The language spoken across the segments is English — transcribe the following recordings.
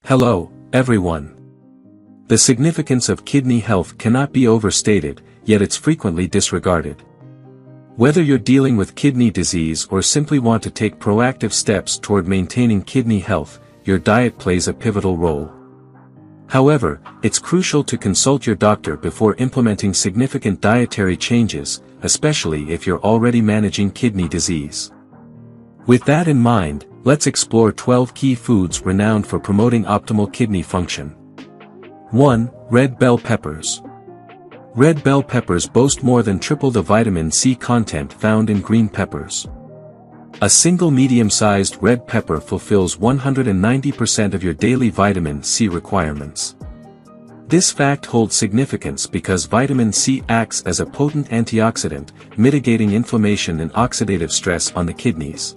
Hello, everyone. The significance of kidney health cannot be overstated, yet it's frequently disregarded. Whether you're dealing with kidney disease or simply want to take proactive steps toward maintaining kidney health, your diet plays a pivotal role. However, it's crucial to consult your doctor before implementing significant dietary changes, especially if you're already managing kidney disease. With that in mind, let's explore 12 key foods renowned for promoting optimal kidney function. 1. Red bell peppers. Red bell peppers boast more than triple the vitamin C content found in green peppers. A single medium-sized red pepper fulfills 190% of your daily vitamin C requirements. This fact holds significance because vitamin C acts as a potent antioxidant, mitigating inflammation and oxidative stress on the kidneys.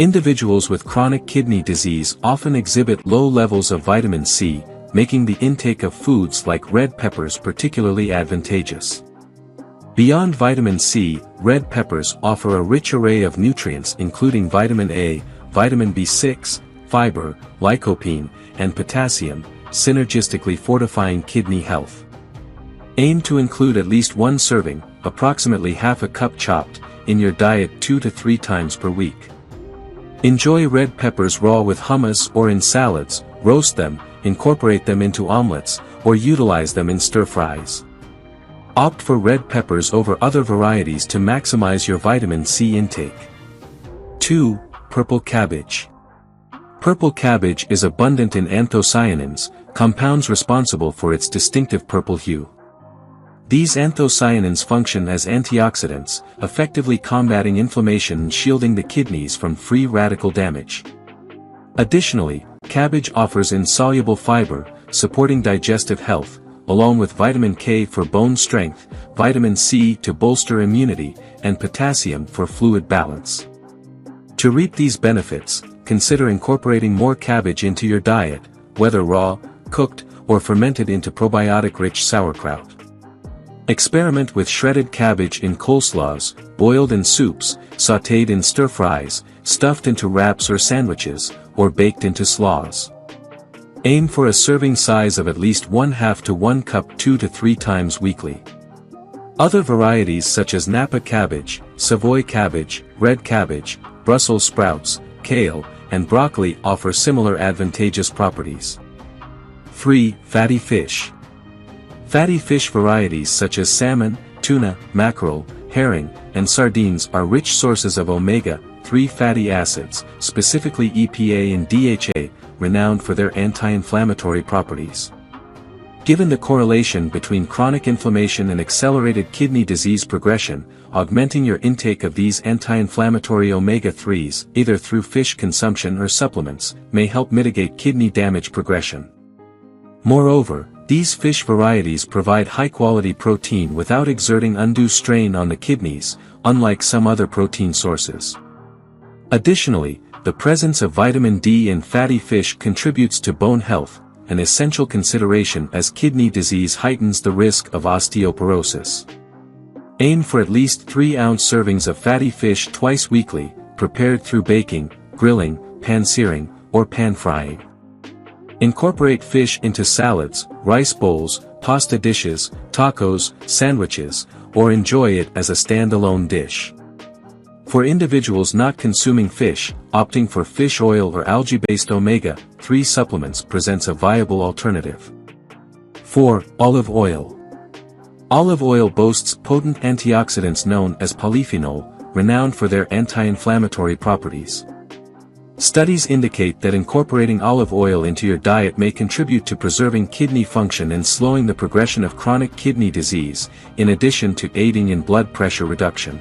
Individuals with chronic kidney disease often exhibit low levels of vitamin C, making the intake of foods like red peppers particularly advantageous. Beyond vitamin C, red peppers offer a rich array of nutrients including vitamin A, vitamin B6, fiber, lycopene, and potassium, synergistically fortifying kidney health. Aim to include at least one serving, approximately half a cup chopped, in your diet 2 to 3 times per week. Enjoy red peppers raw with hummus or in salads, roast them, incorporate them into omelets, or utilize them in stir-fries. Opt for red peppers over other varieties to maximize your vitamin C intake. 2. Purple cabbage. Purple cabbage is abundant in anthocyanins, compounds responsible for its distinctive purple hue. These anthocyanins function as antioxidants, effectively combating inflammation and shielding the kidneys from free radical damage. Additionally, cabbage offers insoluble fiber, supporting digestive health, along with vitamin K for bone strength, vitamin C to bolster immunity, and potassium for fluid balance. To reap these benefits, consider incorporating more cabbage into your diet, whether raw, cooked, or fermented into probiotic-rich sauerkraut. Experiment with shredded cabbage in coleslaws, boiled in soups, sautéed in stir-fries, stuffed into wraps or sandwiches, or baked into slaws. Aim for a serving size of at least 1/2 to 1 cup 2 to 3 times weekly. Other varieties such as Napa cabbage, Savoy cabbage, red cabbage, Brussels sprouts, kale, and broccoli offer similar advantageous properties. 3. Fatty fish. Fatty fish varieties such as salmon, tuna, mackerel, herring, and sardines are rich sources of omega-3 fatty acids, specifically EPA and DHA, renowned for their anti-inflammatory properties. Given the correlation between chronic inflammation and accelerated kidney disease progression, augmenting your intake of these anti-inflammatory omega-3s, either through fish consumption or supplements, may help mitigate kidney damage progression. Moreover, these fish varieties provide high-quality protein without exerting undue strain on the kidneys, unlike some other protein sources. Additionally, the presence of vitamin D in fatty fish contributes to bone health, an essential consideration as kidney disease heightens the risk of osteoporosis. Aim for at least 3-ounce servings of fatty fish twice weekly, prepared through baking, grilling, pan-searing, or pan-frying. Incorporate fish into salads, rice bowls, pasta dishes, tacos, sandwiches, or enjoy it as a standalone dish. For individuals not consuming fish, opting for fish oil or algae-based omega-3 supplements presents a viable alternative. 4. Olive oil. Olive oil boasts potent antioxidants known as polyphenol, renowned for their anti-inflammatory properties. Studies indicate that incorporating olive oil into your diet may contribute to preserving kidney function and slowing the progression of chronic kidney disease, in addition to aiding in blood pressure reduction.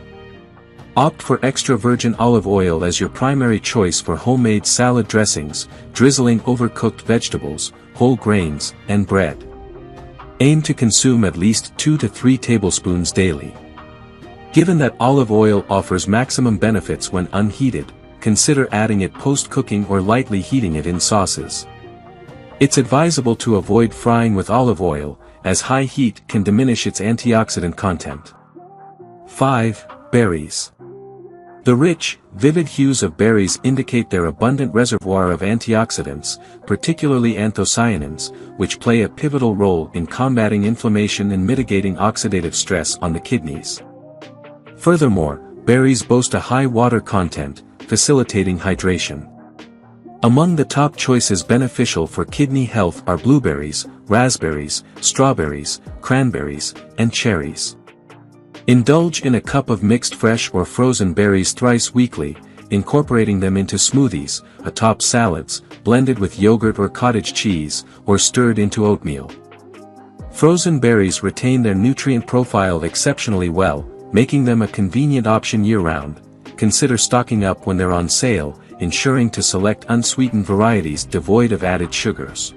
Opt for extra virgin olive oil as your primary choice for homemade salad dressings, drizzling over cooked vegetables, whole grains, and bread. Aim to consume at least 2 to 3 tablespoons daily. Given that olive oil offers maximum benefits when unheated, consider adding it post-cooking or lightly heating it in sauces. It's advisable to avoid frying with olive oil, as high heat can diminish its antioxidant content. 5. Berries. The rich, vivid hues of berries indicate their abundant reservoir of antioxidants, particularly anthocyanins, which play a pivotal role in combating inflammation and mitigating oxidative stress on the kidneys. Furthermore, berries boast a high water content, facilitating hydration. Among the top choices beneficial for kidney health are blueberries, raspberries, strawberries, cranberries, and cherries. Indulge in a cup of mixed fresh or frozen berries thrice weekly, incorporating them into smoothies, atop salads, blended with yogurt or cottage cheese, or stirred into oatmeal. Frozen berries retain their nutrient profile exceptionally well, making them a convenient option year-round. Consider stocking up when they're on sale, ensuring to select unsweetened varieties devoid of added sugars.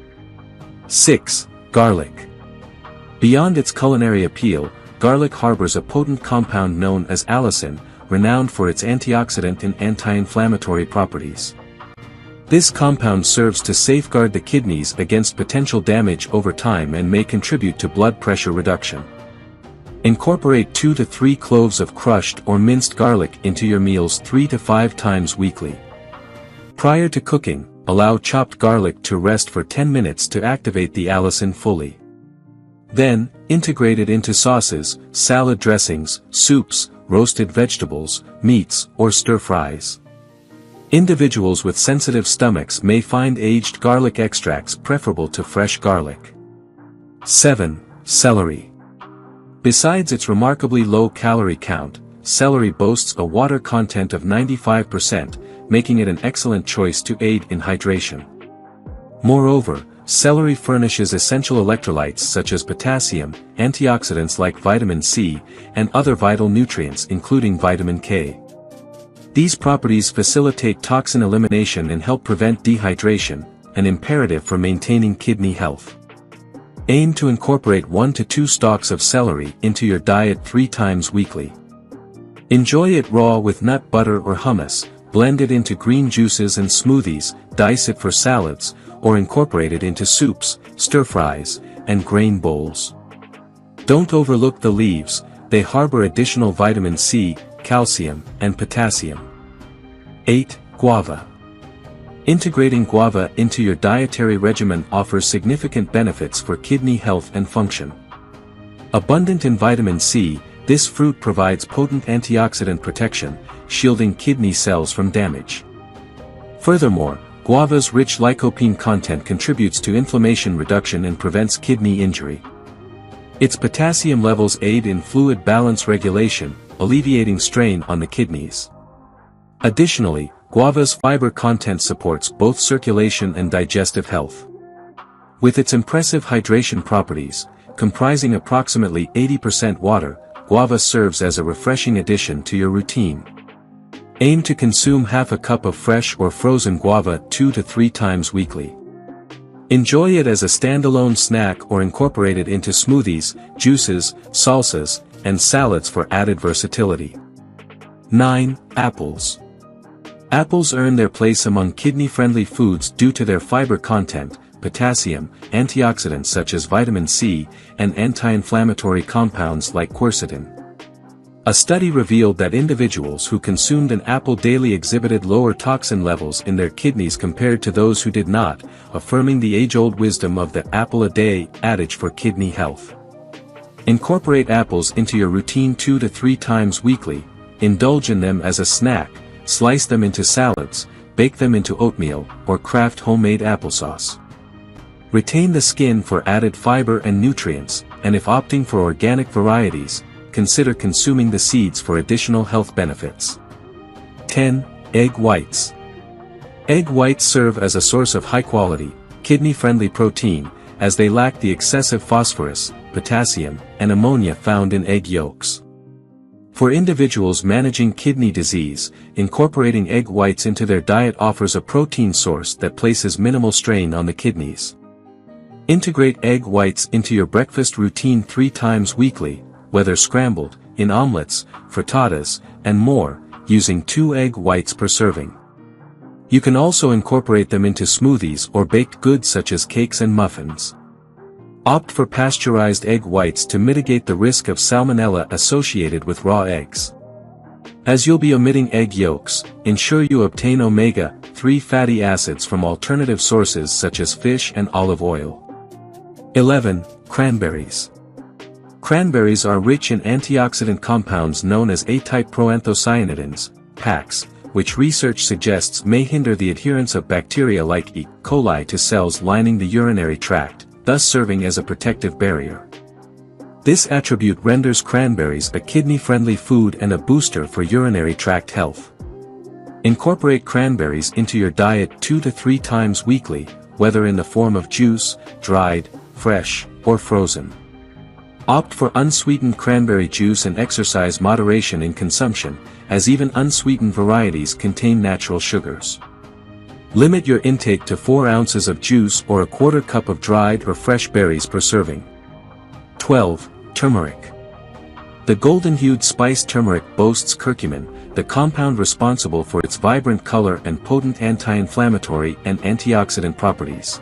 6. Garlic. Beyond its culinary appeal, garlic harbors a potent compound known as allicin, renowned for its antioxidant and anti-inflammatory properties. This compound serves to safeguard the kidneys against potential damage over time and may contribute to blood pressure reduction. Incorporate 2 to 3 cloves of crushed or minced garlic into your meals 3 to 5 times weekly. Prior to cooking, allow chopped garlic to rest for 10 minutes to activate the allicin fully. Then, integrate it into sauces, salad dressings, soups, roasted vegetables, meats, or stir-fries. Individuals with sensitive stomachs may find aged garlic extracts preferable to fresh garlic. 7. Celery. Besides its remarkably low calorie count, celery boasts a water content of 95%, making it an excellent choice to aid in hydration. Moreover, celery furnishes essential electrolytes such as potassium, antioxidants like vitamin C, and other vital nutrients including vitamin K. These properties facilitate toxin elimination and help prevent dehydration, an imperative for maintaining kidney health. Aim to incorporate 1 to 2 stalks of celery into your diet 3 times weekly. Enjoy it raw with nut butter or hummus, blend it into green juices and smoothies, dice it for salads, or incorporate it into soups, stir-fries, and grain bowls. Don't overlook the leaves, they harbor additional vitamin C, calcium, and potassium. 8. Guava. Integrating guava into your dietary regimen offers significant benefits for kidney health and function. Abundant in vitamin C, this fruit provides potent antioxidant protection, shielding kidney cells from damage. Furthermore, guava's rich lycopene content contributes to inflammation reduction and prevents kidney injury. Its potassium levels aid in fluid balance regulation, alleviating strain on the kidneys. Additionally, guava's fiber content supports both circulation and digestive health. With its impressive hydration properties, comprising approximately 80% water, guava serves as a refreshing addition to your routine. Aim to consume half a cup of fresh or frozen guava 2 to 3 times weekly. Enjoy it as a standalone snack or incorporate it into smoothies, juices, salsas, and salads for added versatility. 9. Apples. Apples earn their place among kidney-friendly foods due to their fiber content, potassium, antioxidants such as vitamin C, and anti-inflammatory compounds like quercetin. A study revealed that individuals who consumed an apple daily exhibited lower toxin levels in their kidneys compared to those who did not, affirming the age-old wisdom of the apple a day adage for kidney health. Incorporate apples into your routine 2 to 3 times weekly, indulge in them as a snack, slice them into salads, bake them into oatmeal, or craft homemade applesauce. Retain the skin for added fiber and nutrients, and if opting for organic varieties, consider consuming the seeds for additional health benefits. 10. Egg whites. Egg whites serve as a source of high-quality, kidney-friendly protein, as they lack the excessive phosphorus, potassium, and ammonia found in egg yolks. For individuals managing kidney disease, incorporating egg whites into their diet offers a protein source that places minimal strain on the kidneys. Integrate egg whites into your breakfast routine 3 times weekly, whether scrambled, in omelets, frittatas, and more, using 2 egg whites per serving. You can also incorporate them into smoothies or baked goods such as cakes and muffins. Opt for pasteurized egg whites to mitigate the risk of salmonella associated with raw eggs. As you'll be omitting egg yolks, ensure you obtain omega-3 fatty acids from alternative sources such as fish and olive oil. 11. Cranberries. Cranberries are rich in antioxidant compounds known as A-type proanthocyanidins, PACs, which research suggests may hinder the adherence of bacteria like E. coli to cells lining the urinary tract, thus serving as a protective barrier. This attribute renders cranberries a kidney-friendly food and a booster for urinary tract health. Incorporate cranberries into your diet 2 to 3 times weekly, whether in the form of juice, dried, fresh, or frozen. Opt for unsweetened cranberry juice and exercise moderation in consumption, as even unsweetened varieties contain natural sugars. Limit your intake to 4 ounces of juice or a quarter cup of dried or fresh berries per serving. 12. Turmeric. The golden-hued spiced turmeric boasts curcumin, the compound responsible for its vibrant color and potent anti-inflammatory and antioxidant properties.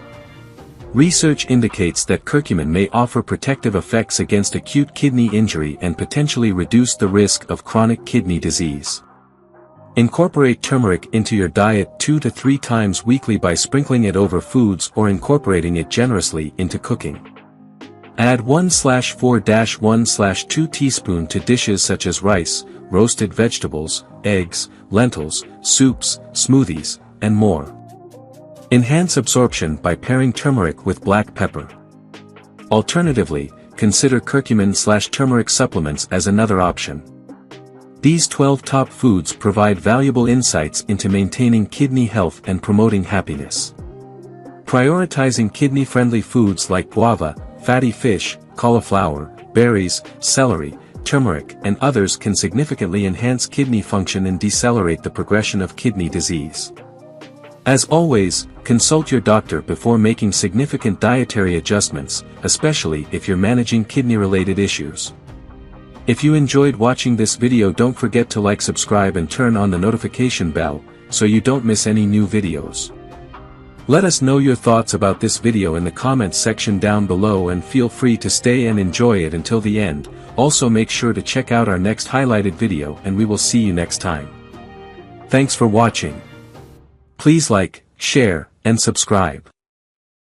Research indicates that curcumin may offer protective effects against acute kidney injury and potentially reduce the risk of chronic kidney disease. Incorporate turmeric into your diet 2 to 3 times weekly by sprinkling it over foods or incorporating it generously into cooking. Add 1/4-1/2 teaspoon to dishes such as rice, roasted vegetables, eggs, lentils, soups, smoothies, and more. Enhance absorption by pairing turmeric with black pepper. Alternatively, consider curcumin/turmeric supplements as another option. These 12 top foods provide valuable insights into maintaining kidney health and promoting happiness. Prioritizing kidney-friendly foods like guava, fatty fish, cauliflower, berries, celery, turmeric, and others can significantly enhance kidney function and decelerate the progression of kidney disease. As always, consult your doctor before making significant dietary adjustments, especially if you're managing kidney-related issues. If you enjoyed watching this video, don't forget to like, subscribe and turn on the notification bell, so you don't miss any new videos. Let us know your thoughts about this video in the comments section down below, and feel free to stay and enjoy it until the end. Also make sure to check out our next highlighted video, and we will see you next time. Thanks for watching. Please like, share, and subscribe.